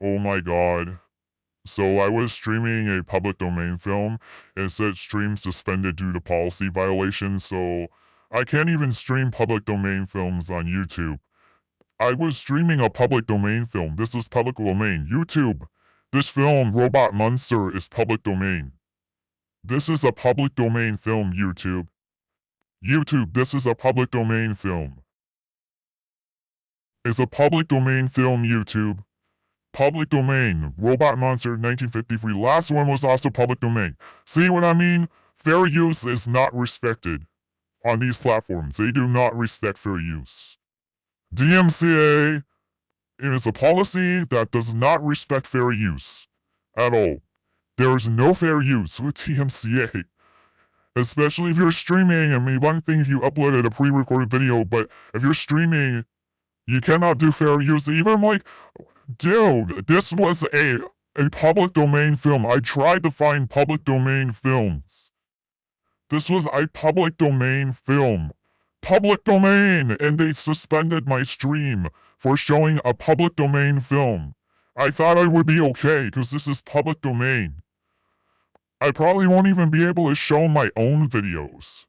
Oh my god. So I was streaming a public domain film. It said stream suspended due to policy violations, so I can't even stream public domain films on YouTube. I was streaming a public domain film. This is public domain. YouTube. This film, Robot Monster, is public domain. This is a public domain film, YouTube. YouTube, this is a public domain film. It's a public domain film, YouTube. Public domain. Robot Monster 1953. Last one was also public domain. See what I mean? Fair use is not respected on these platforms. They do not respect fair use. DMCA is a policy that does not respect fair use at all. There is no fair use with DMCA. Especially if you're streaming. I mean, one thing if you uploaded a pre-recorded video, but if you're streaming, you cannot do fair use. Even like, dude, this was a public domain film. I tried to find public domain films. This was a public domain film. Public domain! And they suspended my stream for showing a public domain film. I thought I would be okay, because this is public domain. I probably won't even be able to show my own videos.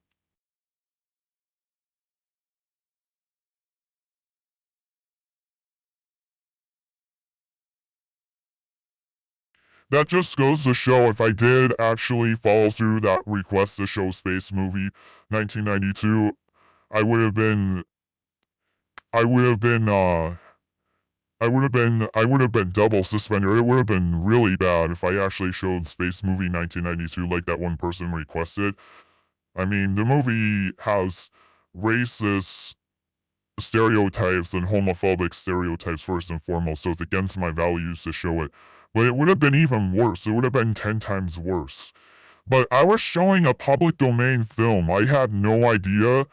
That just goes to show if I did actually follow through that request to show Space Movie 1992, I would have been double suspended. It would have been really bad if I actually showed Space Movie 1992 like that one person requested. I mean, the movie has racist stereotypes and homophobic stereotypes first and foremost, so it's against my values to show it. But it would have been even worse. It would have been 10 times worse. But I was showing a public domain film. I had no idea.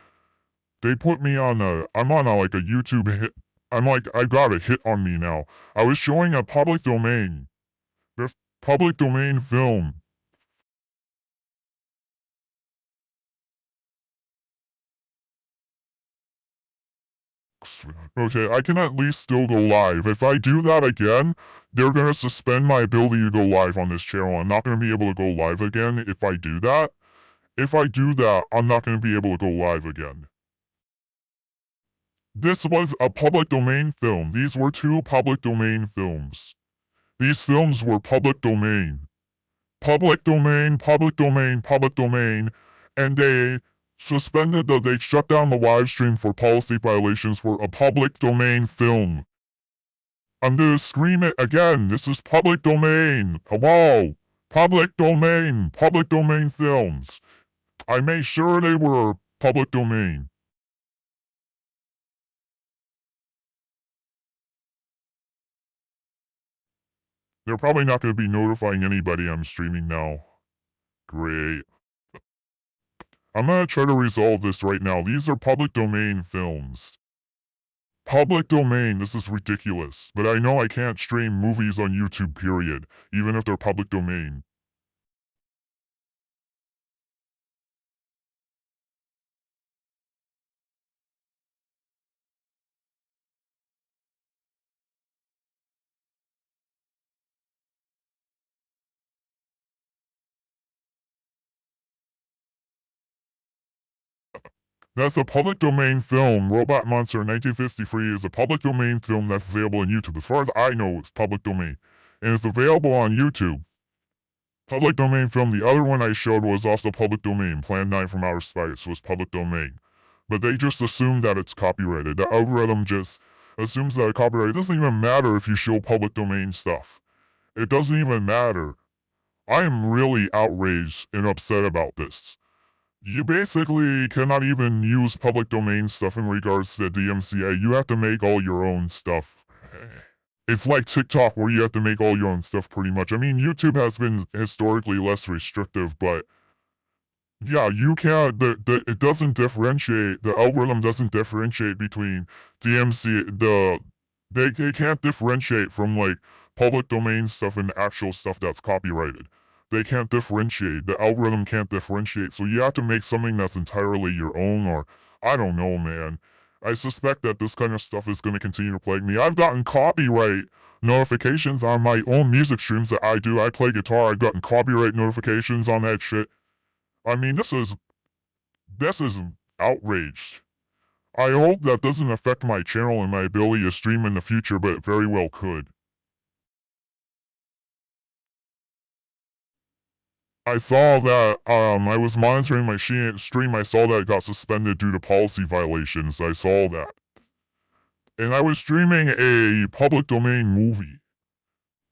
They put me on I'm on like a YouTube hit. I got a hit on me now. I was showing a public domain. This public domain film. Okay, I can at least still go live. If I do that again, they're gonna suspend my ability to go live on this channel. I'm not gonna be able to go live again if I do that. If I do that, I'm not gonna be able to go live again. This was a public domain film. These were two public domain films. These films were public domain. Public domain, public domain, public domain, and they they shut down the live stream for policy violations for a public domain film. I'm gonna scream it again. This is public domain. Hello? Public domain films. I made sure they were public domain. They're probably not gonna be notifying anybody I'm streaming now. Great. I'm gonna try to resolve this right now. These are public domain films. Public domain, this is ridiculous. But I know I can't stream movies on YouTube, period. Even if they're public domain. That's a public domain film. Robot Monster 1953 is a public domain film that's available on YouTube. As far as I know, it's public domain. And it's available on YouTube. Public domain film. The other one I showed was also public domain. Plan 9 from Outer Space was public domain. But they just assume that it's copyrighted. The algorithm just assumes that it's copyrighted. It doesn't even matter if you show public domain stuff. It doesn't even matter. I am really outraged and upset about this. You basically cannot even use public domain stuff in regards to DMCA. You have to make all your own stuff. It's like TikTok where you have to make all your own stuff pretty much. I mean, YouTube has been historically less restrictive, but yeah, you can't, it doesn't differentiate, the algorithm doesn't differentiate between they can't differentiate from like public domain stuff and actual stuff that's copyrighted. They can't differentiate. The algorithm can't differentiate. So you have to make something that's entirely your own, or I don't know, man. I suspect that this kind of stuff is going to continue to plague me. I've gotten copyright notifications on my own music streams that I do. I play guitar. I've gotten copyright notifications on that shit. I mean, this is outrage. I hope that doesn't affect my channel and my ability to stream in the future, but it very well could. I saw that, I was monitoring my stream, I saw that it got suspended due to policy violations. I saw that. And I was streaming a public domain movie.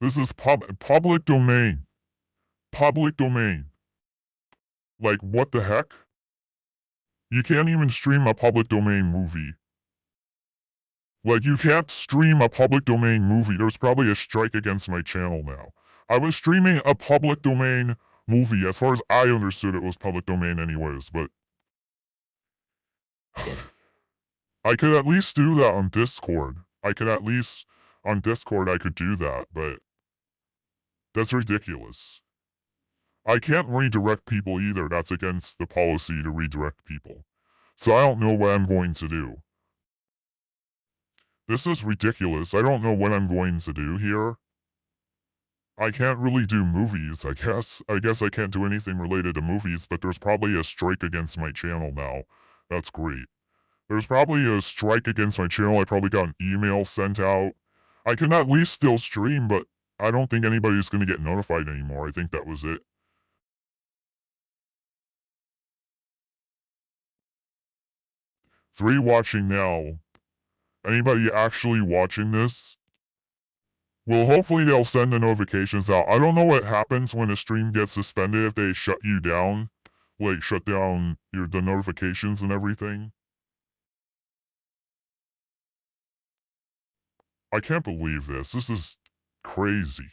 This is public domain. Public domain. Like, what the heck? You can't even stream a public domain movie. Like, you can't stream a public domain movie. There's probably a strike against my channel now. I was streaming a public domain movie. As far as I understood, it was public domain anyways, but I could at least do that on Discord. On Discord I could do that, but that's ridiculous. I can't redirect people either. That's against the policy to redirect people. So I don't know what I'm going to do. This is ridiculous. I don't know what I'm going to do here. I can't really do movies, I guess. I guess I can't do anything related to movies, but there's probably a strike against my channel now. That's great. There's probably a strike against my channel. I probably got an email sent out. I can at least still stream, but I don't think anybody's going to get notified anymore. I think that was it. Three watching now. Anybody actually watching this? Well, hopefully they'll send the notifications out. I don't know what happens when a stream gets suspended if they shut you down. Like, shut down the notifications and everything. I can't believe this. This is crazy.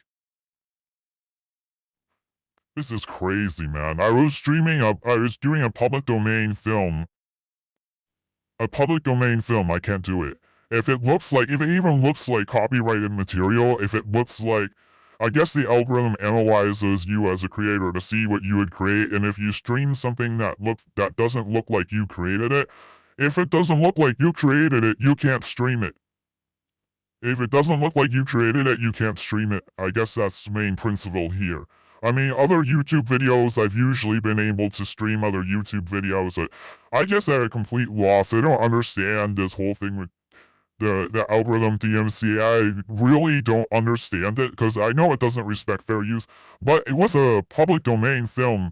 This is crazy, man. I was doing a public domain film. A public domain film, I can't do it. If it even looks like copyrighted material, if it looks like, I guess the algorithm analyzes you as a creator to see what you would create, and if you stream something that doesn't look like you created it, if it doesn't look like you created it, you can't stream it. If it doesn't look like you created it, you can't stream it. I guess that's the main principle here. I mean, other YouTube videos, I've usually been able to stream other YouTube videos. I just at a complete loss. I don't understand this whole thing with the algorithm DMCA. I really don't understand it, because I know it doesn't respect fair use, but it was a public domain film.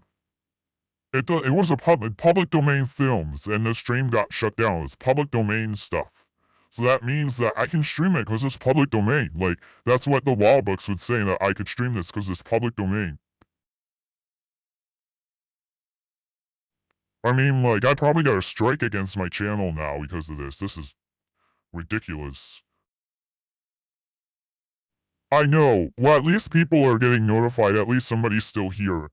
It was a public domain films, and the stream got shut down. It's public domain stuff. So that means that I can stream it because it's public domain. Like, that's what the law books would say, that I could stream this because it's public domain. I mean, like, I probably got a strike against my channel now because of this. This is ridiculous. I know. Well, at least people are getting notified. At least somebody's still here.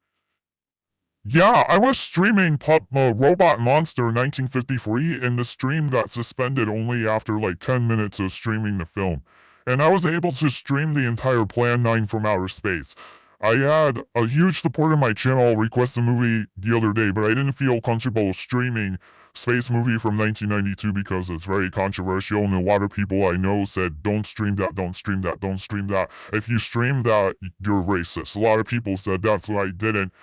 Yeah, I was streaming Robot Monster 1953, and the stream got suspended only after like 10 minutes of streaming the film. And I was able to stream the entire Plan 9 from Outer Space. I had a huge supporter on my channel request the movie the other day, but I didn't feel comfortable streaming Space Movie from 1992 because it's very controversial, and a lot of people I know said, don't stream that, don't stream that, don't stream that. If you stream that, you're racist. A lot of people said that, so I didn't.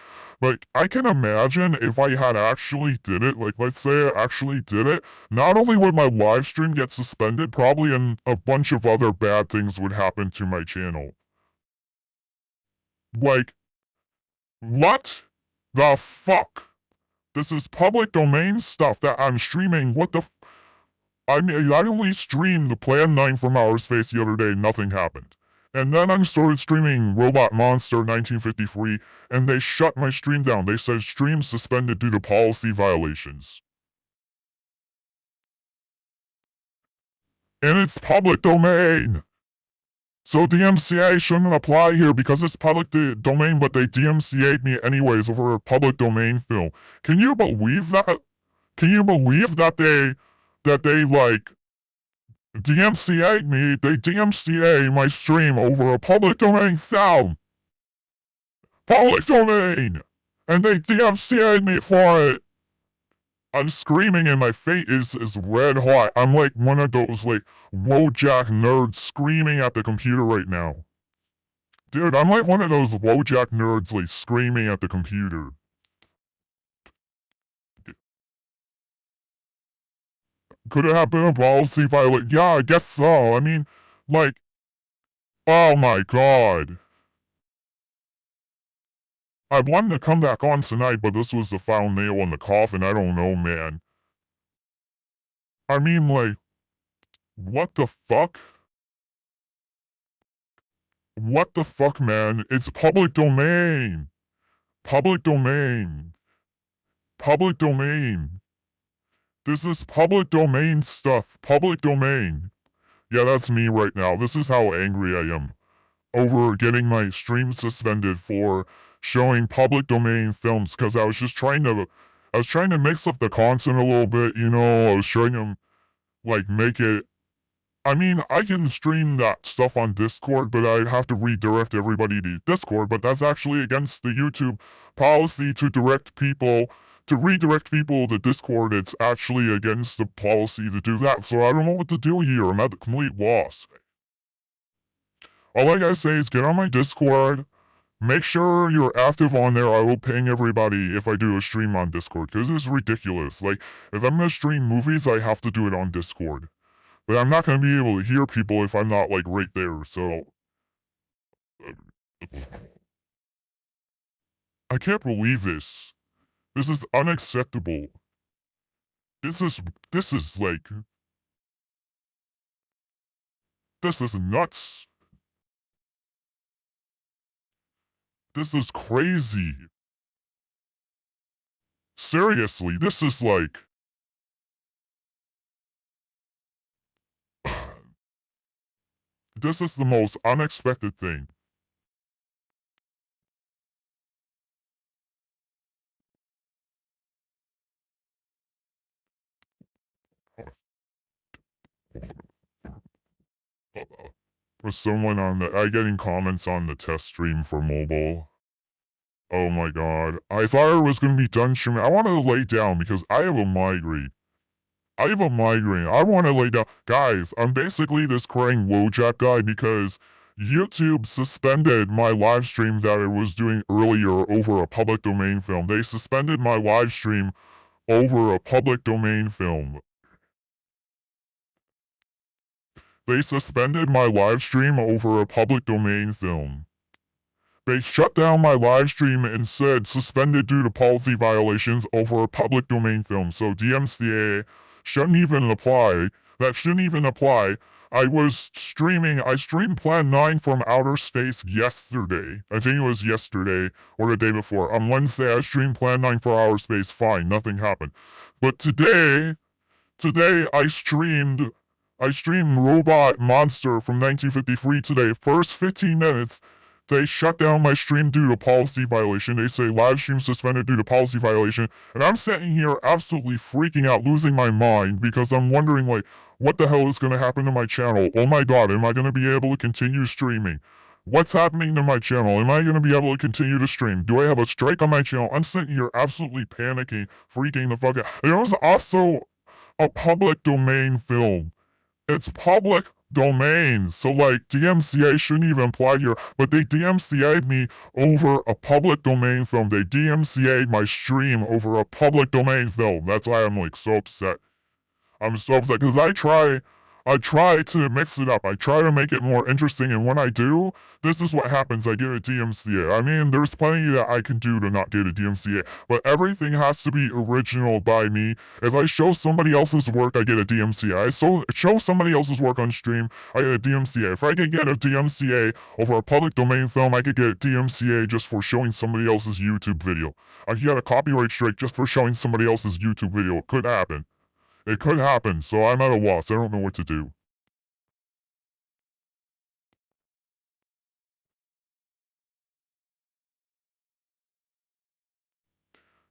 But I can imagine if I had actually did it, like let's say I actually did it, not only would my live stream get suspended, probably a bunch of other bad things would happen to my channel. Like, what the fuck? This is public domain stuff that I'm streaming. What the I mean, I only streamed the Plan 9 from Outer Space the other day, nothing happened. And then I started streaming Robot Monster 1953, and they shut my stream down. They said stream suspended due to policy violations. And it's public domain! So DMCA shouldn't apply here because it's public domain, but they DMCA'd me anyways over a public domain film. Can you believe that? Can you believe that they like DMCA'd me? They DMCA my stream over a public domain sound. Public domain! And they DMCA'd me for it. I'm screaming and my face is red hot. I'm like one of those like Wojak nerds screaming at the computer right now. Dude, I'm like one of those Wojak nerds like screaming at the computer. Could it have been a policy violation? Yeah, I guess so. I mean, like, oh my god. I wanted to come back on tonight, but this was the final nail in the coffin. I don't know, man. I mean, like, what the fuck? What the fuck, man? It's public domain. Public domain. Public domain. This is public domain stuff. Public domain. Yeah, that's me right now. This is how angry I am over getting my stream suspended for showing public domain films because I was trying to mix up the content a little bit, you know. I was trying to like make it. I mean, I can stream that stuff on Discord, but I have to redirect everybody to Discord, but that's actually against the YouTube policy to redirect people to Discord. It's actually against the policy to do that, so I don't know what to do here. I'm at a complete loss. All I gotta say is get on my Discord. Make sure you're active on there. I will ping everybody if I do a stream on Discord, because it's ridiculous. Like, if I'm gonna stream movies, I have to do it on Discord. But I'm not gonna be able to hear people if I'm not, like, right there, so... I can't believe this. This is unacceptable. This is, like... This is nuts. This is crazy. Seriously, this is like... This is the most unexpected thing. For someone on the... I getting comments on the test stream for mobile. Oh my god. I thought it was gonna be done streaming. I wanted to lay down because I have a migraine. I want to lay down. Guys, I'm basically this crying Wojak guy because YouTube suspended my live stream that I was doing earlier over a public domain film. They suspended my live stream over a public domain film. They suspended my live stream over a public domain film. They shut down my live stream and said suspended due to policy violations over a public domain film. So DMCA shouldn't even apply. That shouldn't even apply. I streamed Plan 9 from Outer Space yesterday. I think it was yesterday or the day before. On Wednesday, I streamed Plan 9 for Outer Space. Fine, nothing happened. But today I streamed Robot Monster from 1953 today. First 15 minutes, they shut down my stream due to policy violation. They say live stream suspended due to policy violation. And I'm sitting here absolutely freaking out, losing my mind because I'm wondering, like, what the hell is going to happen to my channel? Oh my god, am I going to be able to continue streaming? What's happening to my channel? Am I going to be able to continue to stream? Do I have a strike on my channel? I'm sitting here absolutely panicking, freaking the fuck out. There was also a public domain film. It's public domain, so like DMCA shouldn't even apply here, but they DMCA'd me over a public domain film. They DMCA'd my stream over a public domain film. That's why I'm like so upset. I'm so upset because I try to mix it up. I try to make it more interesting, and when I do, this is what happens. I get a DMCA. I mean, there's plenty that I can do to not get a DMCA, but everything has to be original by me. If I show somebody else's work, I get a DMCA. Show somebody else's work on stream, I get a DMCA. If I could get a DMCA over a public domain film, I could get a DMCA just for showing somebody else's YouTube video. I could get a copyright strike just for showing somebody else's YouTube video. It could happen. It could happen, so I'm at a loss. I don't know what to do.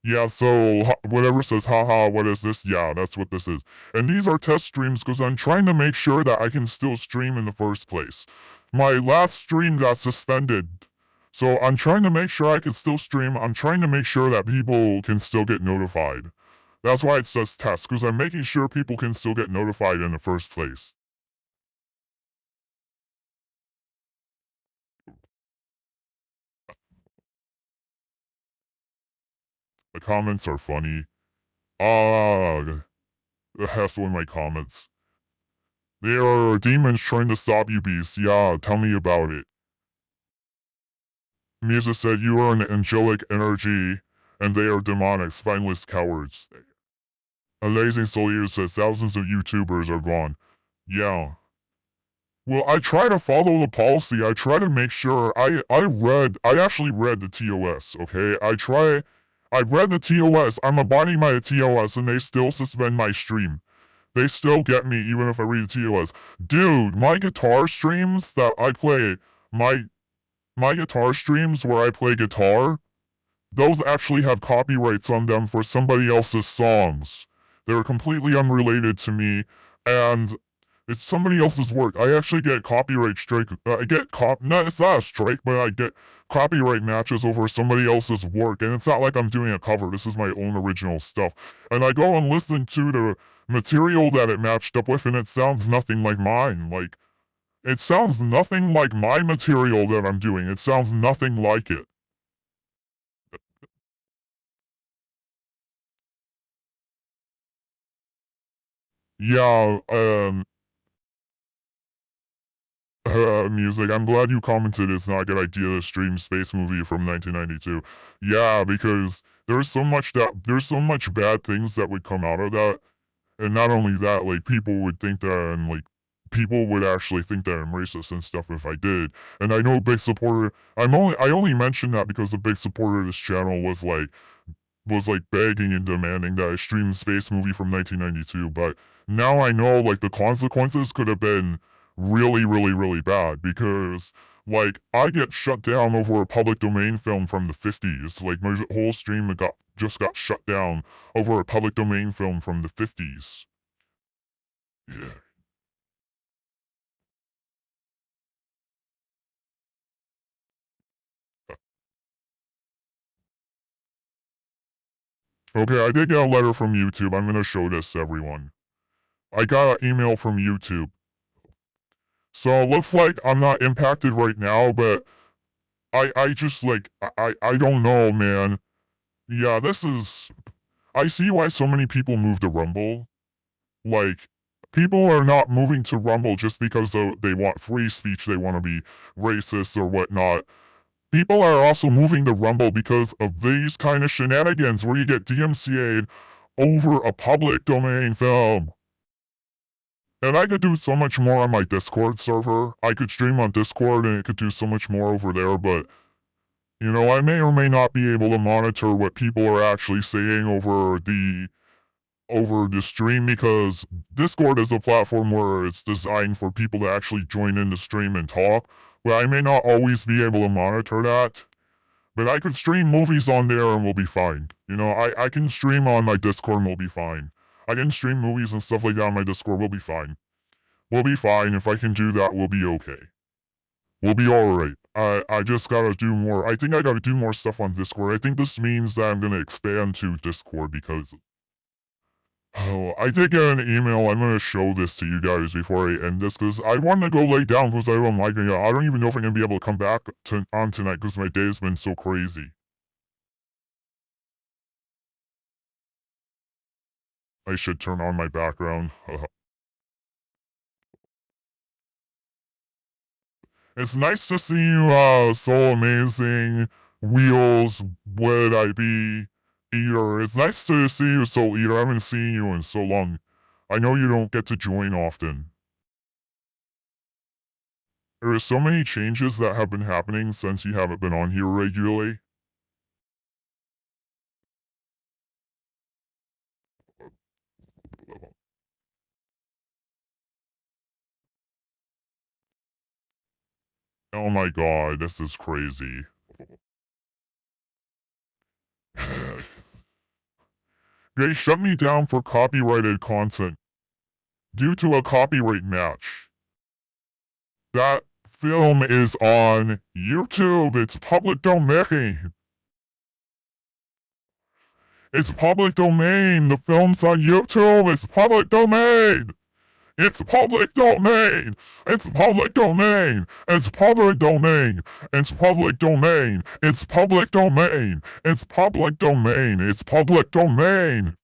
Yeah, so whatever says, haha, what is this? Yeah, that's what this is. And these are test streams because I'm trying to make sure that I can still stream in the first place. My last stream got suspended. So I'm trying to make sure I can still stream. I'm trying to make sure that people can still get notified. That's why it says test, because I'm making sure people can still get notified in the first place. The comments are funny. Ah, that's one of my comments. There are demons trying to stop you, Beast. Yeah, tell me about it. Misa said you are an angelic energy, and they are demonic, spineless cowards. Amazing Solier says thousands of YouTubers are gone. Yeah. Well, I try to follow the policy. I try to make sure. I actually read the TOS, okay? I read the TOS. I'm abiding by the TOS, and they still suspend my stream. They still get me even if I read the TOS. Dude, my guitar streams that I play, my guitar streams where I play guitar, those actually have copyrights on them for somebody else's songs. They're completely unrelated to me, and it's somebody else's work. I actually get copyright strike. I get no, it's not a strike, but I get copyright matches over somebody else's work, and it's not like I'm doing a cover. This is my own original stuff, and I go and listen to the material that it matched up with, and it sounds nothing like mine. Like, it sounds nothing like my material that I'm doing. It sounds nothing like it. Yeah, music. I'm glad you commented it's not a good idea to stream Space Movie from 1992. Yeah, because there's so much bad things that would come out of that. And not only that, like, people would think that, and like, people would actually think that I'm racist and stuff if I did. And I know a big supporter, I only mentioned that because a big supporter of this channel was like begging and demanding that I stream Space Movie from 1992, but now I know, like, the consequences could have been really, really, really bad, because, like, I get shut down over a public domain film from the 50s. Like, my whole stream just got shut down over a public domain film from the 50s. Yeah. Okay, I did get a letter from YouTube. I'm gonna show this to everyone. I got an email from YouTube. So it looks like I'm not impacted right now, but I just, like, I don't know, man. Yeah, I see why so many people move to Rumble. Like, people are not moving to Rumble just because they want free speech, they want to be racist or whatnot. People are also moving to Rumble because of these kind of shenanigans where you get DMCA'd over a public domain film. And I could do so much more on my Discord server. I could stream on Discord and it could do so much more over there, but I may or may not be able to monitor what people are actually saying over the stream, because Discord is a platform where it's designed for people to actually join in the stream and talk. But I may not always be able to monitor that. But I could stream movies on there and we'll be fine. I can stream on my Discord and we'll be fine. I can stream movies and stuff like that on my Discord, we'll be fine. We'll be fine. If I can do that, we'll be okay. We'll be alright. I just gotta do more. I think I gotta do more stuff on Discord. I think this means that I'm gonna expand to Discord because... Oh, I did get an email. I'm gonna show this to you guys before I end this, because I want to go lay down because I don't like it. I don't even know if I'm gonna be able to come back on tonight because my day has been so crazy. I should turn on my background. It's nice to see you, so amazing. Wheels, would I be Eater? It's nice to see you, Soul Eater. I haven't seen you in so long. I know you don't get to join often. There are so many changes that have been happening since you haven't been on here regularly. Oh my god, this is crazy. They shut me down for copyrighted content due to a copyright match. That film is on YouTube. It's public domain. It's public domain. The film's on YouTube. It's public domain. It's public domain. It's public domain. It's public domain. It's public domain. It's public domain. It's public domain. It's public domain.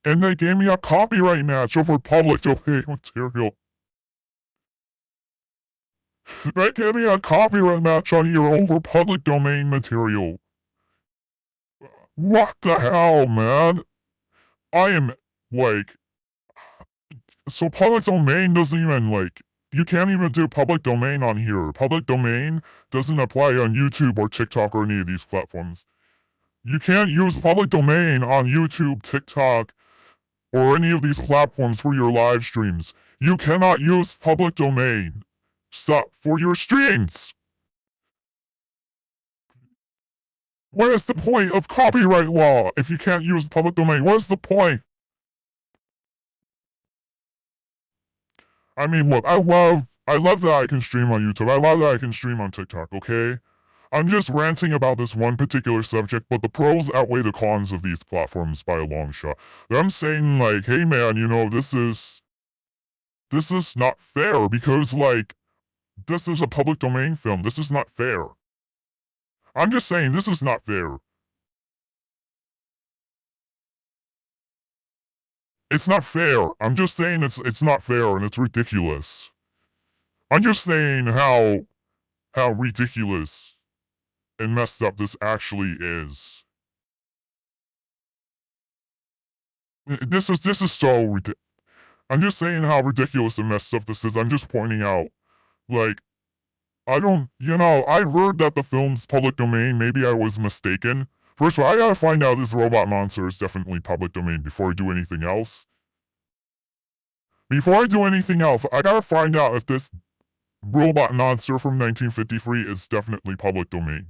And they gave me a copyright match over public domain material. They gave me a copyright match on here over public domain material. What the hell, man? I am, like... So public domain doesn't even, like... You can't even do public domain on here. Public domain doesn't apply on YouTube or TikTok or any of these platforms. You can't use public domain on YouTube, TikTok, or any of these platforms for your live streams. You cannot use public domain stuff for your streams. What is the point of copyright law if you can't use public domain? What is the point? I mean, look, I love that I can stream on YouTube. I love that I can stream on TikTok, okay? I'm just ranting about this one particular subject, but the pros outweigh the cons of these platforms by a long shot. I'm saying, like, hey man, you know, this is not fair because, like, this is a public domain film. This is not fair. I'm just saying this is not fair. It's not fair. I'm just saying it's not fair and it's ridiculous. I'm just saying how ridiculous and messed up this actually is. This is so ridiculous. I'm just saying how ridiculous and messed up this is. I'm just pointing out, like, I heard that the film's public domain. Maybe I was mistaken. First of all, I gotta find out this robot monster is definitely public domain before I do anything else. Before I do anything else, I gotta find out if this robot monster from 1953 is definitely public domain.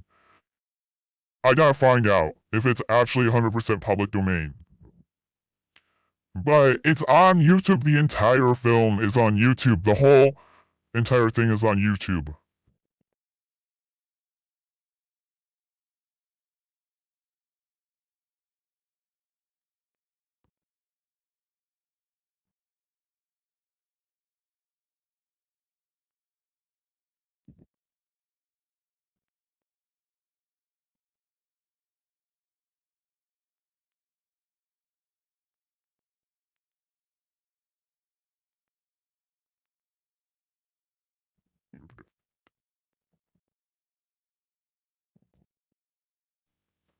I gotta find out if it's actually 100% public domain. But it's on YouTube. The entire film is on YouTube. The whole entire thing is on YouTube.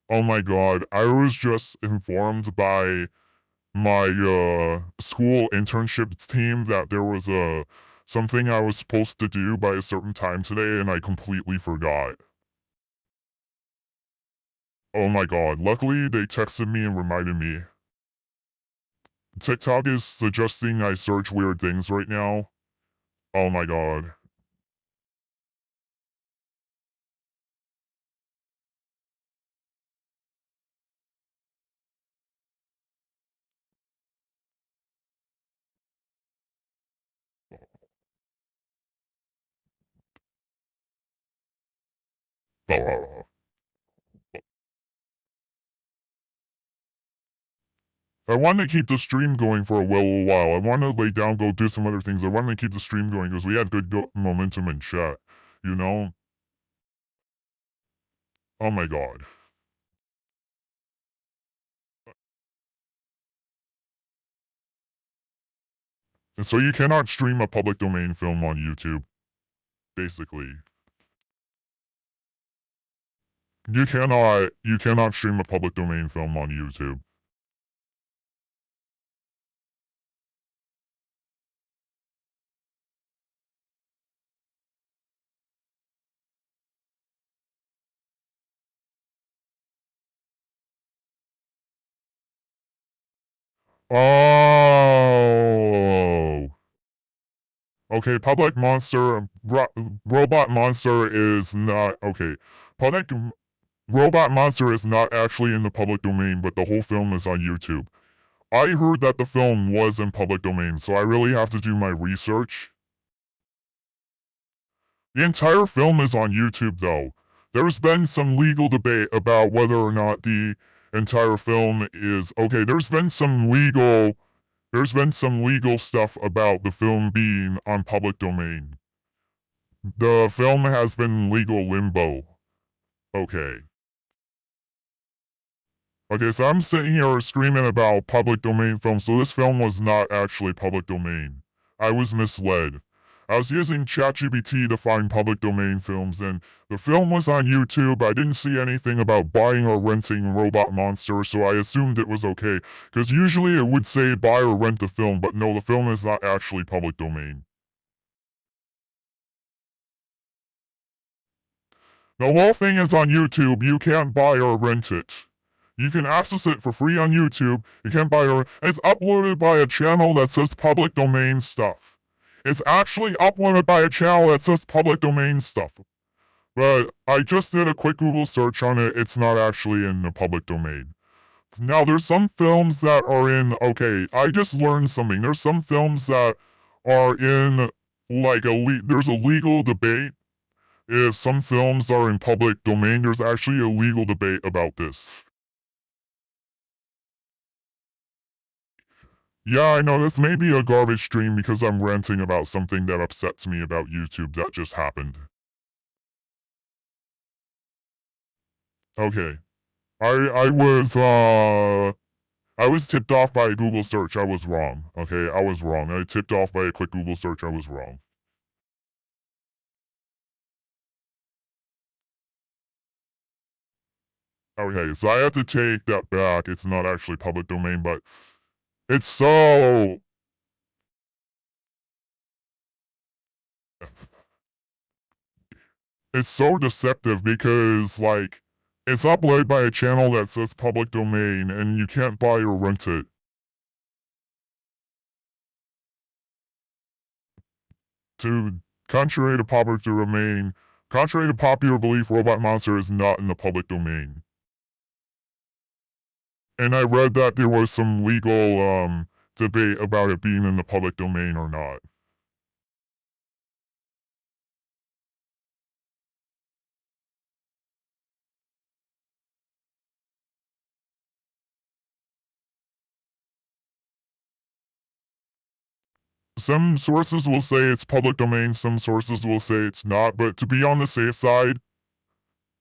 Oh my god, I was just informed by my school internship team that there was something I was supposed to do by a certain time today and I completely forgot. Oh my god, luckily they texted me and reminded me. TikTok is suggesting I search weird things right now. Oh my god. I want to keep the stream going for a little while. I want to lay down, go do some other things. I want to keep the stream going because we had good momentum in chat, you know? Oh my god. And so you cannot stream a public domain film on YouTube, basically. You cannot stream a public domain film on YouTube. Oh. Okay, public monster, robot monster is not, okay. Public robot monster is not actually in the public domain, but the whole film is on YouTube. I heard that the film was in public domain, so I really have to do my research. The entire film is on YouTube, though. there's been some legal debate about whether or not the entire film is okay. There's been some legal stuff about the film being on public domain. The film has been legal limbo. Okay. Okay, so I'm sitting here screaming about public domain films, so this film was not actually public domain. I was misled. I was using ChatGPT to find public domain films, and the film was on YouTube. I didn't see anything about buying or renting Robot Monster, so I assumed it was okay. Because usually it would say buy or rent the film, but no, the film is not actually public domain. The whole thing is on YouTube. You can't buy or rent it. You can access it for free on YouTube. You can't buy or... It's uploaded by a channel that says public domain stuff. It's actually uploaded by a channel that says public domain stuff. But I just did a quick Google search on it. It's not actually in the public domain. Now, there's some films that are in... Okay, I just learned something. There's some films that are in, like, there's a legal debate. If some films are in public domain, there's actually a legal debate about this. Yeah, I know this may be a garbage stream because I'm ranting about something that upsets me about YouTube that just happened. Okay. I was tipped off by a Google search. I was wrong. Okay, I was wrong. I tipped off by a quick Google search. I was wrong. Okay, so I have to take that back. It's not actually public domain, but it's so... It's so deceptive because, like, it's uploaded by a channel that says public domain and you can't buy or rent it. Contrary to popular belief, Robot Monster is not in the public domain. And I read that there was some legal, debate about it being in the public domain or not. Some sources will say it's public domain, some sources will say it's not, but to be on the safe side,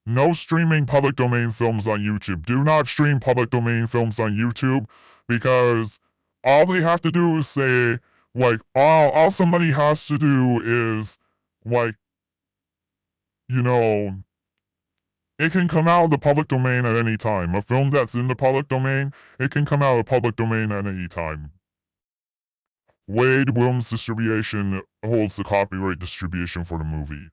no streaming public domain films on YouTube. Do not stream public domain films on YouTube because all they have to do is say, like, all somebody has to do is, like, you know, it can come out of the public domain at any time. A film that's in the public domain, it can come out of the public domain at any time. Wade Williams Distribution holds the copyright distribution for the movie.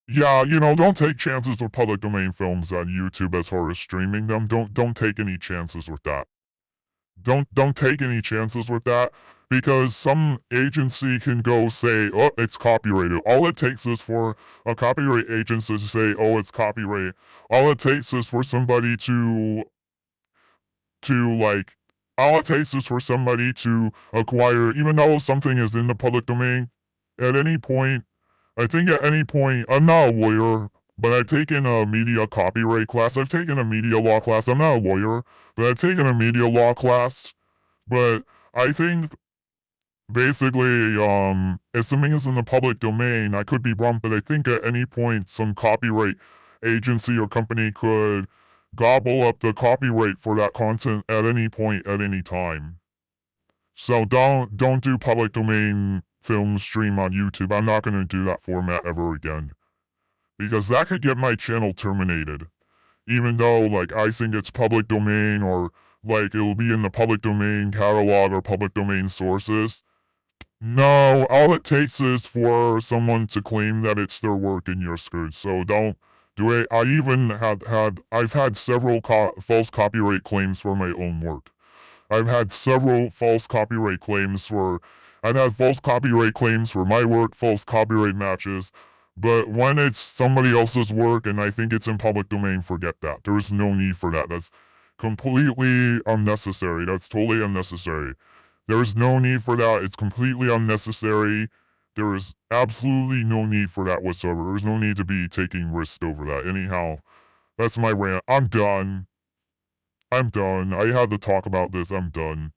Yeah, don't take chances with public domain films on YouTube as far as streaming them. Don't take any chances with that. Don't take any chances with that because some agency can go say, oh, it's copyrighted. All it takes is for a copyright agency to say, oh, it's copyright. All it takes is for somebody all it takes is for somebody to acquire, even though something is in the public domain, at any point, I'm not a lawyer, but I've taken a media copyright class. I've taken a media law class. I'm not a lawyer, but I've taken a media law class. But I think basically, if something is in the public domain, I could be wrong, but I think at any point some copyright agency or company could gobble up the copyright for that content at any point, at any time. So don't do public domain film stream on YouTube. I'm not gonna do that format ever again. Because that could get my channel terminated. Even though, like, I think it's public domain or, like, it'll be in the public domain catalog or public domain sources. No, all it takes is for someone to claim that it's their work and you're screwed. So don't do it. I've had several false copyright claims for my own work. I've had false copyright claims for my work, false copyright matches. But when it's somebody else's work and I think it's in public domain, forget that. There is no need for that. That's completely unnecessary. That's totally unnecessary. There is no need for that. It's completely unnecessary There is absolutely no need for that whatsoever. There's no need to be taking risks over that. Anyhow, that's my rant. I'm done. I'm done. I had to talk about this. I'm done.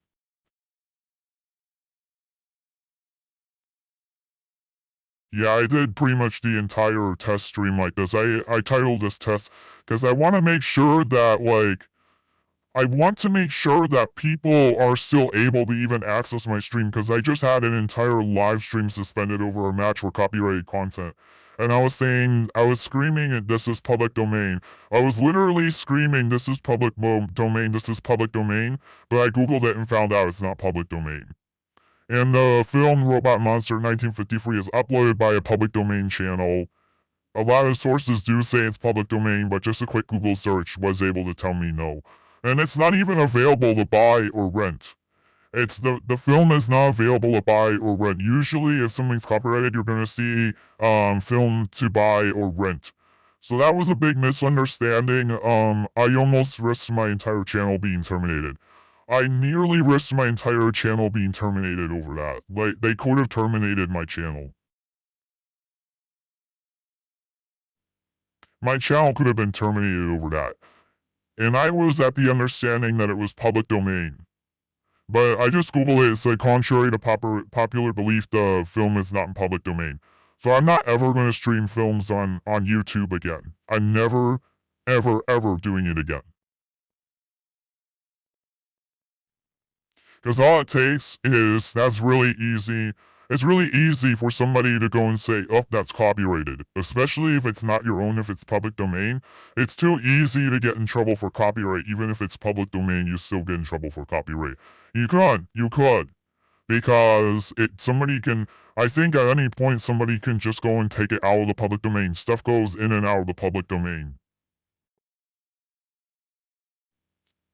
Yeah, I did pretty much the entire test stream like this. I titled this test because I want to make sure that, like, I want to make sure that people are still able to even access my stream because I just had an entire live stream suspended over a match for copyrighted content. And I was saying, I was screaming, this is public domain. I was literally screaming, this is public domain, this is public domain. But I Googled it and found out it's not public domain. And the film Robot Monster 1953 is uploaded by a public domain channel. A lot of sources do say it's public domain, but just a quick Google search was able to tell me no. And it's not even available to buy or rent. It's the film is not available to buy or rent. Usually, if something's copyrighted, you're gonna see film to buy or rent. So that was a big misunderstanding. I almost risked my entire channel being terminated. I nearly risked my entire channel being terminated over that. Like, they could have terminated my channel. My channel could have been terminated over that. And I was at the understanding that it was public domain. But I just Googled it. It's like, contrary to popular belief, the film is not in public domain. So I'm not ever going to stream films on YouTube again. I'm never, ever, ever doing it again. Because all it takes is, that's really easy. It's really easy for somebody to go and say, oh, that's copyrighted. Especially if it's not your own, if it's public domain. It's too easy to get in trouble for copyright. Even if it's public domain, you still get in trouble for copyright. You could. Because somebody can, I think at any point somebody can just go and take it out of the public domain. Stuff goes in and out of the public domain.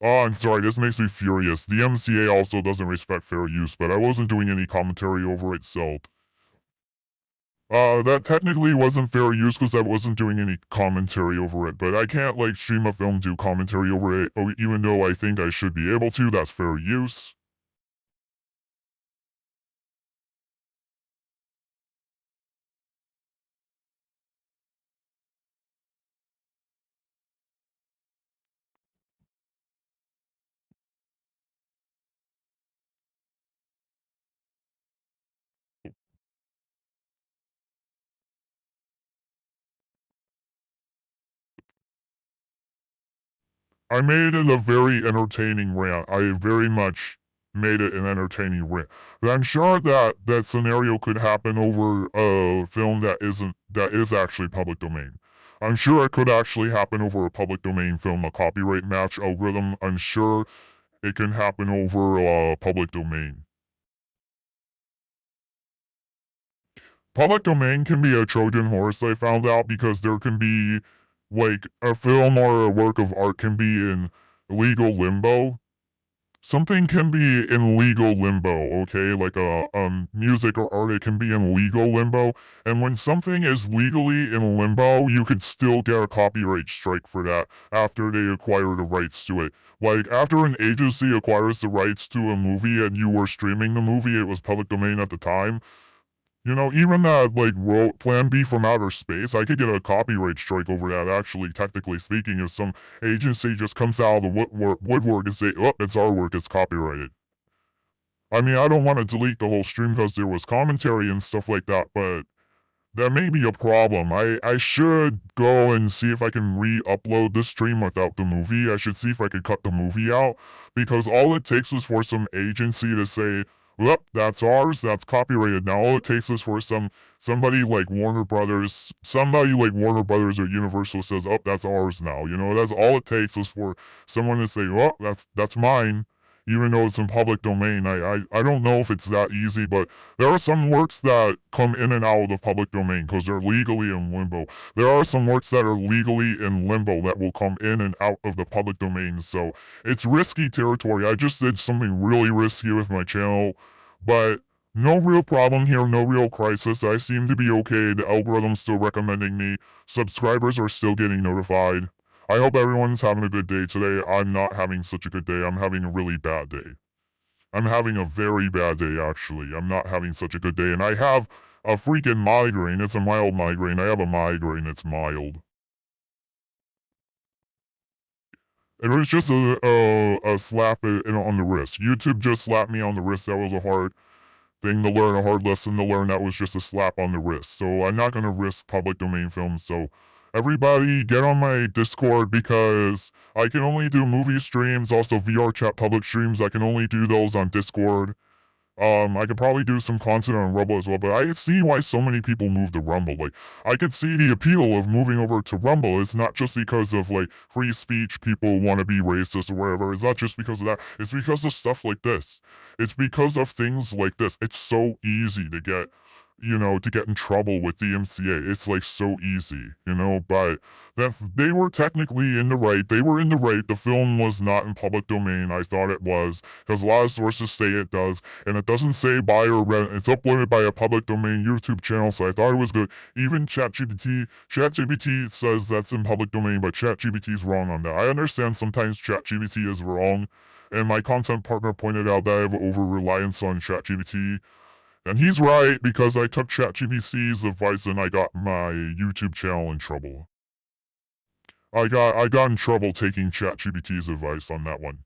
Oh, I'm sorry, this makes me furious. The MCA also doesn't respect fair use, but I wasn't doing any commentary over it, so... that technically wasn't fair use because I wasn't doing any commentary over it, but I can't, like, stream a film, do commentary over it, even though I think I should be able to. That's fair use. I made it a very entertaining rant. I very much made it an entertaining rant. But I'm sure that that scenario could happen over a film that is actually public domain. I'm sure it could actually happen over a public domain film, a copyright match algorithm. I'm sure it can happen over public domain. Public domain can be a Trojan horse, I found out, because there can be, like, a film or a work of art can be in legal limbo. Something can be in legal limbo, okay? Like music or art, it can be in legal limbo. And when something is legally in limbo, you could still get a copyright strike for that after they acquire the rights to it. Like, after an agency acquires the rights to a movie and you were streaming the movie, it was public domain at the time. You know, even that, like, Plan B from Outer Space, I could get a copyright strike over that, actually, technically speaking, if some agency just comes out of the woodwork and say, oh, it's our work, it's copyrighted. I mean, I don't want to delete the whole stream because there was commentary and stuff like that, but that may be a problem. I should go and see if I can re-upload this stream without the movie. I should see if I could cut the movie out, because all it takes is for some agency to say, well, that's ours, that's copyrighted. Now all it takes is for somebody like Warner Brothers or Universal says, oh, that's ours now. You know, that's all it takes is for someone to say, oh, that's mine, even though it's in public domain. I don't know if it's that easy, but there are some works that come in and out of the public domain because they're legally in limbo. There are some works that are legally in limbo that will come in and out of the public domain, so it's risky territory. I just did something really risky with my channel, but no real problem here, no real crisis. I seem to be okay. The algorithm's still recommending me. Subscribers are still getting notified. I hope everyone's having a good day today. I'm not having such a good day. I'm having a really bad day. I'm having a very bad day, actually. I'm not having such a good day. And I have a freaking migraine. It's a mild migraine. I have a migraine. It's mild. It was just a slap on the wrist. YouTube just slapped me on the wrist. That was a hard thing to learn, a hard lesson to learn. That was just a slap on the wrist. So I'm not gonna risk public domain films. So everybody get on my Discord because I can only do movie streams, also VR chat public streams. I can only do those on Discord. I could probably do some content on Rumble as well, but I see why so many people move to Rumble. Like, I could see the appeal of moving over to Rumble. It's not just because of, like, free speech, people want to be racist or whatever. It's not just because of that. It's because of stuff like this. It's because of things like this. It's so easy to get, to get in trouble with the MCA. It's, like, so easy, but they were technically in the right. They were in the right. The film was not in public domain. I thought it was, because a lot of sources say it does, and it doesn't say buy or rent. It's uploaded by a public domain YouTube channel, so I thought it was good. Even ChatGPT says that's in public domain, but ChatGPT is wrong on that. I understand sometimes ChatGPT is wrong, and my content partner pointed out that I have over-reliance on ChatGPT. And he's right, because I took ChatGPT's advice and I got my YouTube channel in trouble. I got in trouble taking ChatGPT's advice on that one.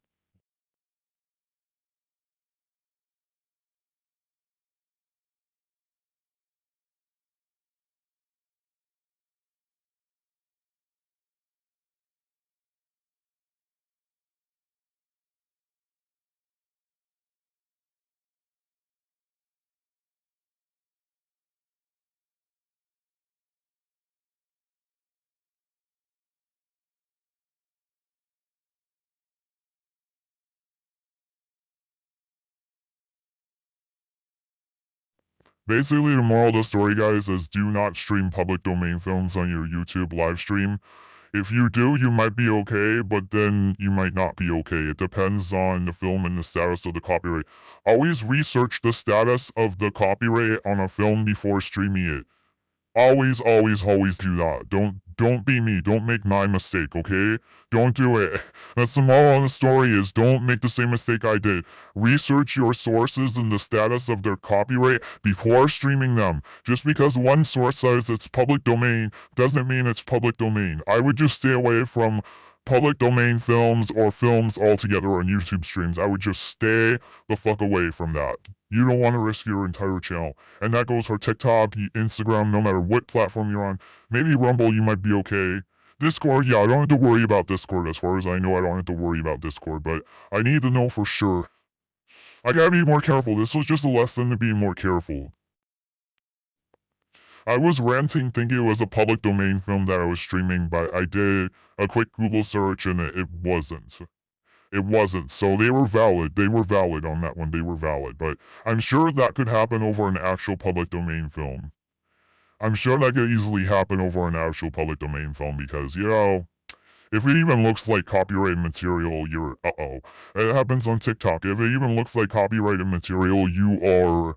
Basically, the moral of the story, guys, is do not stream public domain films on your YouTube live stream. If you do, you might be okay, but then you might not be okay. It depends on the film and the status of the copyright. Always research the status of the copyright on a film before streaming it. Always, always, always do that. Don't be me. Don't make my mistake, okay? Don't do it. That's the moral of the story is don't make the same mistake I did. Research your sources and the status of their copyright before streaming them. Just because one source says it's public domain doesn't mean it's public domain. I would just stay away from public domain films or films altogether on YouTube streams. I would just stay the fuck away from that. You don't want to risk your entire channel. And that goes for TikTok, Instagram, no matter what platform you're on. Maybe Rumble, you might be okay. Discord, yeah, I don't have to worry about Discord. As far as I know, I don't have to worry about Discord, but I need to know for sure. I gotta be more careful. This was just a lesson to be more careful. I was ranting thinking it was a public domain film that I was streaming, but I did a quick Google search and it wasn't. It wasn't. So they were valid. They were valid on that one. They were valid. But I'm sure that could happen over an actual public domain film. I'm sure that could easily happen over an actual public domain film because, if it even looks like copyrighted material, you're, uh-oh. It happens on TikTok. If it even looks like copyrighted material, you are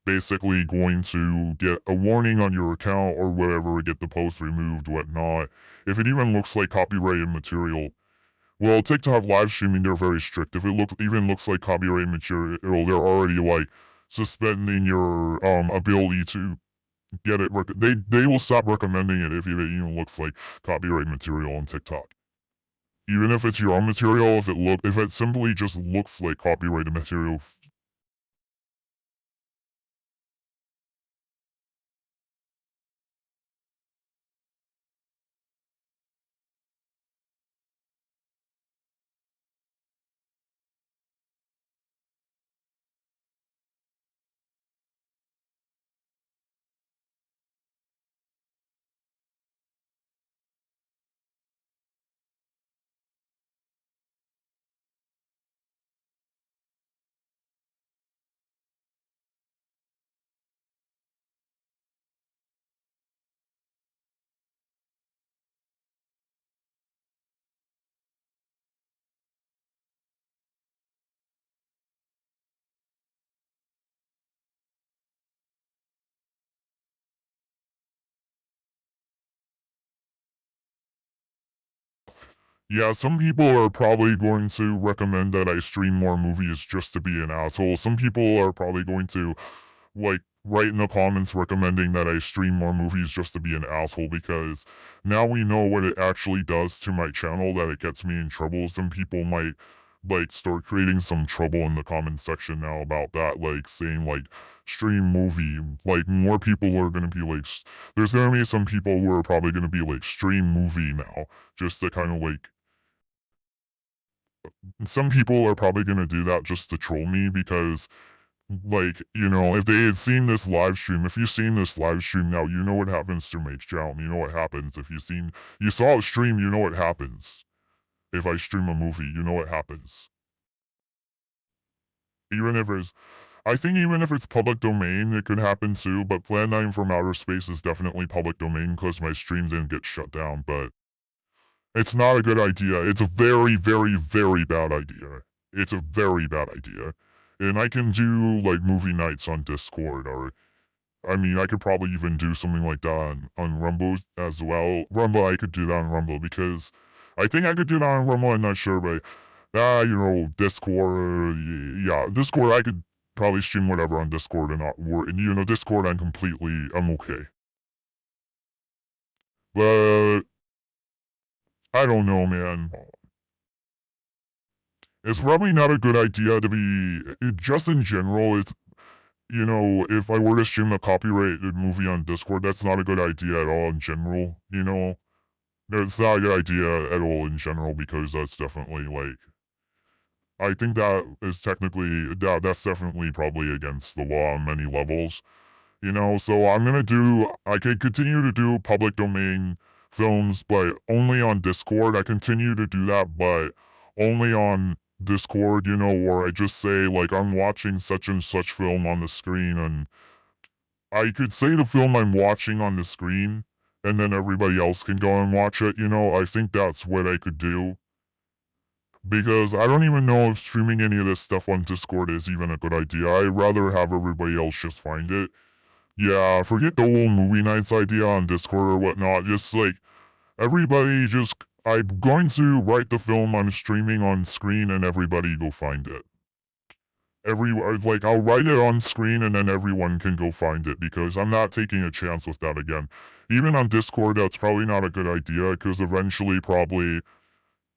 basically going to get a warning on your account or whatever, get the post removed, whatnot. If it even looks like copyrighted material, well, TikTok live streaming, they're very strict. If it even looks like copyrighted material, they're already like suspending your ability to get it. They will stop recommending it if it even looks like copyrighted material on TikTok. Even if it's your own material, if it simply just looks like copyrighted material. Yeah, some people are probably going to recommend that I stream more movies just to be an asshole. Some people are probably going to, like, write in the comments recommending that I stream more movies just to be an asshole, because now we know what it actually does to my channel, that it gets me in trouble. Some people might like start creating some trouble in the comment section now about that, like saying like stream movie. Like more people are gonna be like, there's gonna be some people who are probably gonna be like stream movie now, just to kind of like, some people are probably gonna do that just to troll me, because like, you know, if they had seen this live stream, if you've seen this live stream now, you know what happens to my channel. You know what happens. If you saw a stream, you know what happens. If I stream a movie, you know what happens. Even if it's, I think even if it's public domain, it could happen too, but Plan 9 from Outer Space is definitely public domain because my stream didn't get shut down, but it's not a good idea. It's a very, very, very bad idea. It's a very bad idea. And I can do like movie nights on Discord, or I mean, I could probably even do something like that on Rumble as well. Rumble, I could do that on Rumble, because I think I could do that on Rumble. I'm not sure, but you know, Discord, yeah, Discord, I could probably stream whatever on Discord and not worry. And you know, Discord, I'm okay. But I don't know, man. It's probably not a good idea to be, just in general, it's, you know, if I were to stream a copyrighted movie on Discord, that's not a good idea at all in general, you know? It's not a good idea at all in general, because that's definitely, like, I think that is technically, that's definitely probably against the law on many levels, you know? So I can continue to do public domain films, but only on Discord. I continue to do that, but only on Discord, you know, where I just say, like, I'm watching such and such film on the screen, and I could say the film I'm watching on the screen, and then everybody else can go and watch it, you know? I think that's what I could do. Because I don't even know if streaming any of this stuff on Discord is even a good idea. I'd rather have everybody else just find it. Yeah, forget the whole movie nights idea on Discord or whatnot. Just like, everybody just, I'm going to write the film I'm streaming on screen and everybody go find it. Like, I'll write it on screen and then everyone can go find it, because I'm not taking a chance with that again. Even on Discord, that's probably not a good idea, because eventually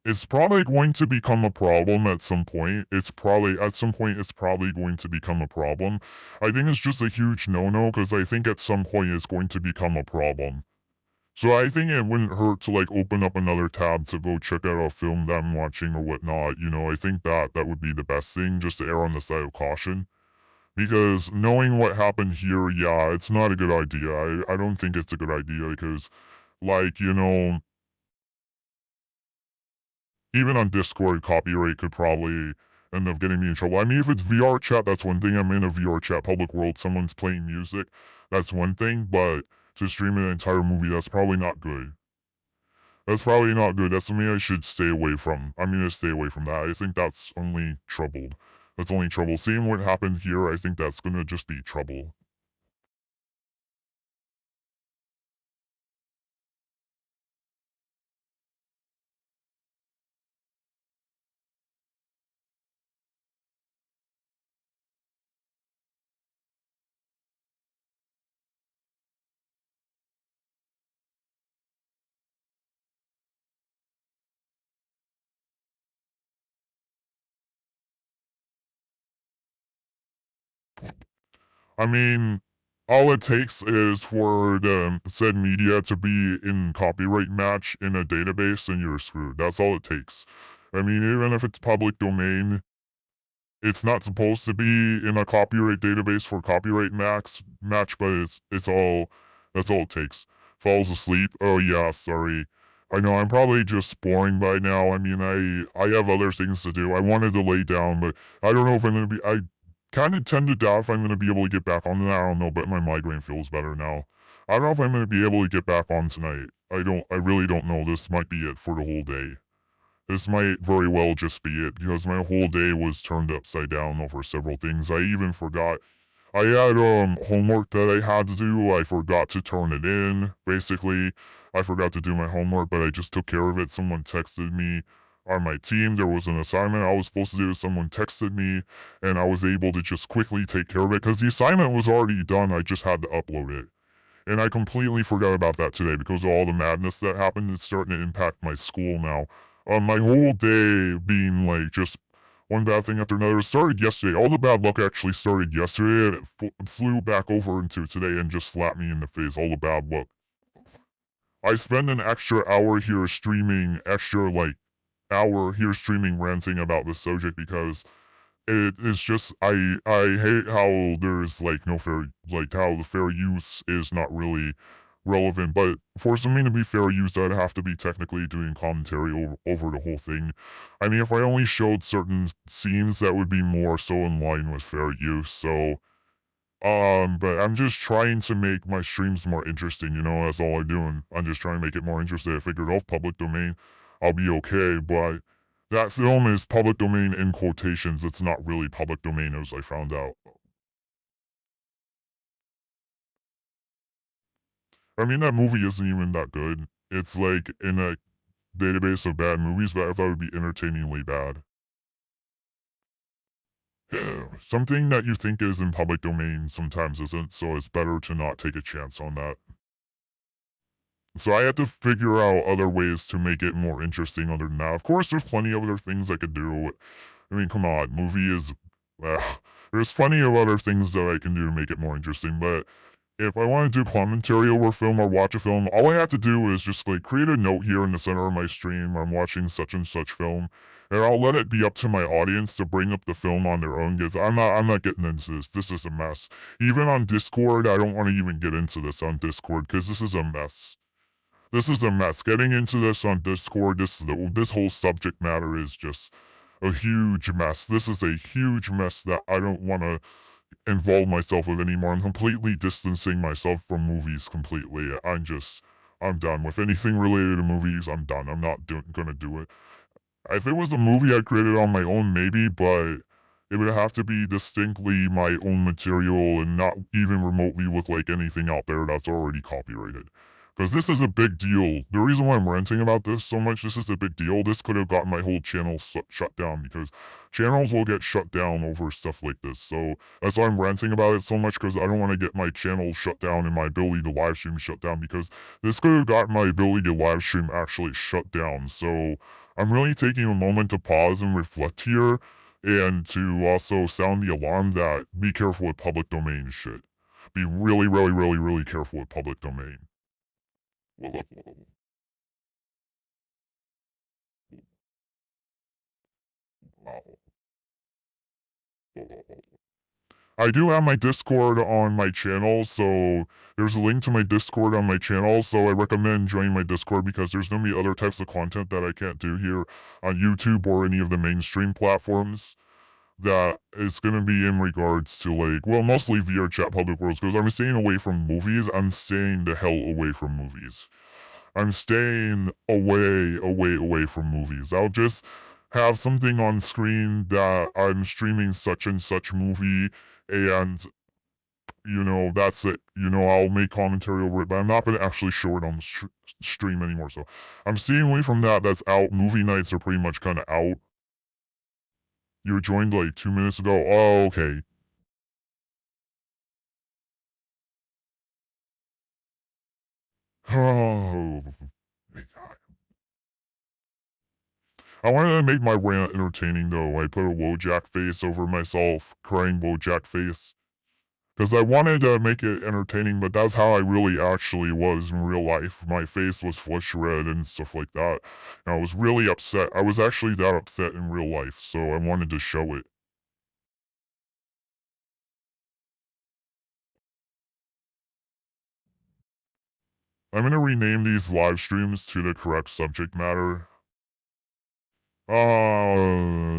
it's probably going to become a problem at some point. It's probably going to become a problem. I think it's just a huge no-no, because I think at some point it's going to become a problem. So I think it wouldn't hurt to like open up another tab to go check out a film that I'm watching or whatnot. You know, I think that would be the best thing, just to err on the side of caution. Because knowing what happened here, yeah, it's not a good idea. I don't think it's a good idea, because, like, you know, even on Discord, copyright could probably end up getting me in trouble. I mean, if it's VR chat, that's one thing. I'm in a VR chat, public world, someone's playing music, that's one thing. But to stream an entire movie, that's probably not good. That's probably not good. That's something I should stay away from. I'm gonna stay away from that. I think that's only trouble. That's only trouble. Seeing what happened here, I think that's gonna just be trouble. I mean, all it takes is for the said media to be in copyright match in a database and you're screwed. That's all it takes. I mean, even if it's public domain, it's not supposed to be in a copyright database for copyright match, but that's all it takes. Falls asleep. Oh yeah, sorry. I know I'm probably just boring by now. I mean, I have other things to do. I wanted to lay down, but I don't know if I'm gonna be. I kind of tend to doubt if I'm gonna be able to get back on that. I don't know, but my migraine feels better now. I don't know if I'm gonna be able to get back on tonight. I really don't know. This might be it for the whole day. This might very well just be it, because my whole day was turned upside down over several things. I even forgot. I had homework that I had to do. I forgot to turn it in. Basically, I forgot to do my homework, but I just took care of it. Someone texted me on my team. There was an assignment I was supposed to do. Someone texted me, and I was able to just quickly take care of it because the assignment was already done. I just had to upload it. And I completely forgot about that today because of all the madness that happened. It's starting to impact my school now. My whole day being like just one bad thing after another. It started yesterday. All the bad luck actually started yesterday, and it flew back over into today and just slapped me in the face. All the bad luck. I spend an extra hour here streaming, hour here streaming ranting about this subject because it is just I hate how there's like no fair, like how the fair use is not really relevant. But for something to be fair use, I'd have to be technically doing commentary over the whole thing. I mean, if I only showed certain scenes, that would be more so in line with fair use. So but I'm just trying to make my streams more interesting, you know, that's all I'm doing. I'm just trying to make it more interesting. I figured off public domain, I'll be okay, but that film is public domain in quotations. It's not really public domain, as I found out. I mean, that movie isn't even that good. It's like in a database of bad movies, but I thought it would be entertainingly bad. Something that you think is in public domain sometimes isn't, so it's better to not take a chance on that. So I had to figure out other ways to make it more interesting other than that. Of course, there's plenty of other things I could do. I mean, come on, movie is. Uh, there's plenty of other things that I can do to make it more interesting, but if I want to do commentary over a film or watch a film, all I have to do is just like create a note here in the center of my stream. I'm watching such and such film, and I'll let it be up to my audience to bring up the film on their own. Because I'm not getting into this. This is a mess. Even on Discord, I don't want to even get into this on Discord because this is a mess. This is a mess. Getting into this on Discord, this whole subject matter is just a huge mess. This is a huge mess that I don't want to involve myself with anymore. I'm completely distancing myself from movies completely. I'm done with anything related to movies. I'm done. I'm not gonna do it. If it was a movie I created on my own, maybe, but it would have to be distinctly my own material and not even remotely look like anything out there that's already copyrighted. Because this is a big deal. The reason why I'm ranting about this so much, this is a big deal. This could have gotten my whole channel shut down because channels will get shut down over stuff like this. So that's why I'm ranting about it so much because I don't want to get my channel shut down and my ability to live stream shut down because this could have gotten my ability to live stream actually shut down. So I'm really taking a moment to pause and reflect here and to also sound the alarm that be careful with public domain shit. Be really, really, really, really careful with public domain. I do have my Discord on my channel, so there's a link to my Discord on my channel, so I recommend joining my Discord because there's going to be other types of content that I can't do here on YouTube or any of the mainstream platforms that is going to be in regards to like, well, mostly VR chat public worlds because I'm staying away from movies. I'm staying the hell away from movies. I'm staying away from movies. I'll just have something on screen that I'm streaming such and such movie, and that's it. I'll make commentary over it, but I'm not gonna actually show it on the stream anymore. So I'm staying away from that. That's out. Movie nights are pretty much kind of out. You joined like 2 minutes ago. Oh, okay. Oh, my God. I wanted to make my rant entertaining though. I put a Wojak face over myself, crying Wojak face. Because I wanted to make it entertaining, but that's how I really actually was in real life. My face was flush red and stuff like that. And I was really upset. I was actually that upset in real life, so I wanted to show it. I'm gonna rename these live streams to the correct subject matter. Uh,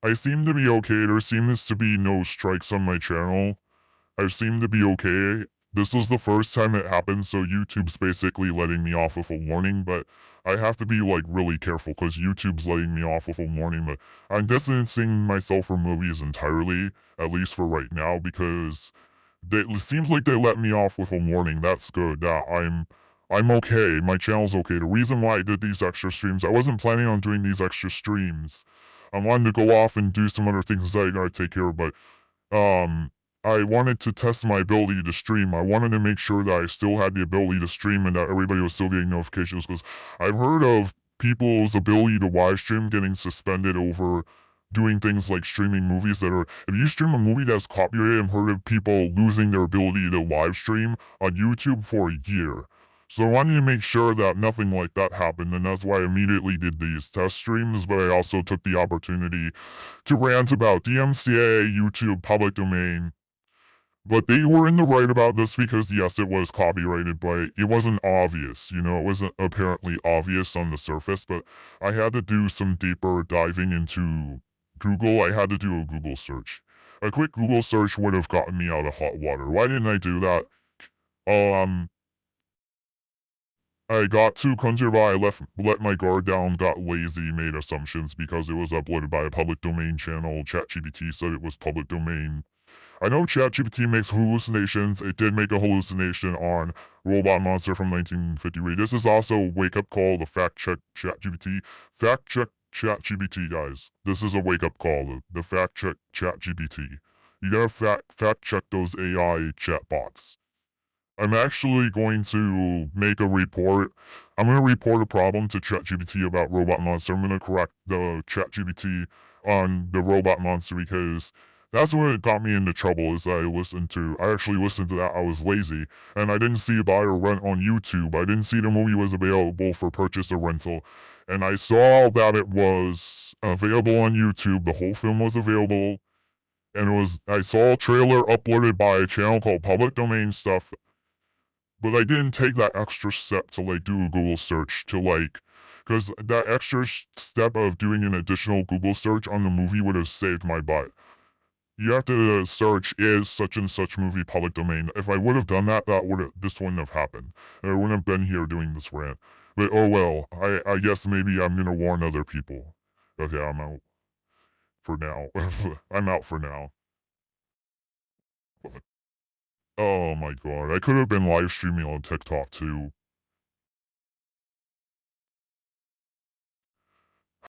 I seem to be okay. There seems to be no strikes on my channel. I seem to be okay. This was the first time it happened, so YouTube's basically letting me off with a warning, but I have to be like really careful because YouTube's letting me off with a warning. But I'm distancing myself from movies entirely, at least for right now, because it seems like they let me off with a warning. That's good. That I'm okay. My channel's okay. The reason why I did these extra streams, I wasn't planning on doing these extra streams. I wanted to go off and do some other things that I gotta take care of, but um I wanted to test my ability to stream. I wanted to make sure that I still had the ability to stream and that everybody was still getting notifications, because I've heard of people's ability to live stream getting suspended over doing things like streaming movies that are, if you stream a movie that's copyrighted, I've heard of people losing their ability to live stream on YouTube for a year. So I wanted to make sure that nothing like that happened, and that's why I immediately did these test streams, but I also took the opportunity to rant about DMCA, YouTube, public domain. But they were in the right about this because, yes, it was copyrighted, but it wasn't obvious. You know, it wasn't apparently obvious on the surface, but I had to do some deeper diving into Google. I had to do a Google search. A quick Google search would have gotten me out of hot water. Why didn't I do that? Um, I got too comfortable. I let my guard down, got lazy, made assumptions because it was uploaded by a public domain channel. ChatGPT said it was public domain. I know ChatGPT makes hallucinations. It did make a hallucination on Robot Monster from 1953. This is also a wake-up call to fact-check ChatGPT. Fact-check ChatGPT, guys. This is a wake-up call to fact-check ChatGPT. You gotta fact-check those AI chatbots. I'm actually going to make a report. I'm going to report a problem to ChatGPT about Robot Monster. I'm going to correct the ChatGPT on the Robot Monster because that's what got me into trouble. Is I actually listened to that. I was lazy and I didn't see buy or rent on YouTube. I didn't see the movie was available for purchase or rental, and I saw that it was available on YouTube. The whole film was available, and I saw a trailer uploaded by a channel called Public Domain Stuff. But I didn't take that extra step to like do a Google search to like, because that extra step of doing an additional Google search on the movie would have saved my butt. You have to search is such and such movie public domain. If I would have done that, this wouldn't have happened. I wouldn't have been here doing this rant. But oh well, I guess maybe I'm gonna warn other people. Okay, I'm out for now. I'm out for now. Oh my god, I could have been live streaming on TikTok too.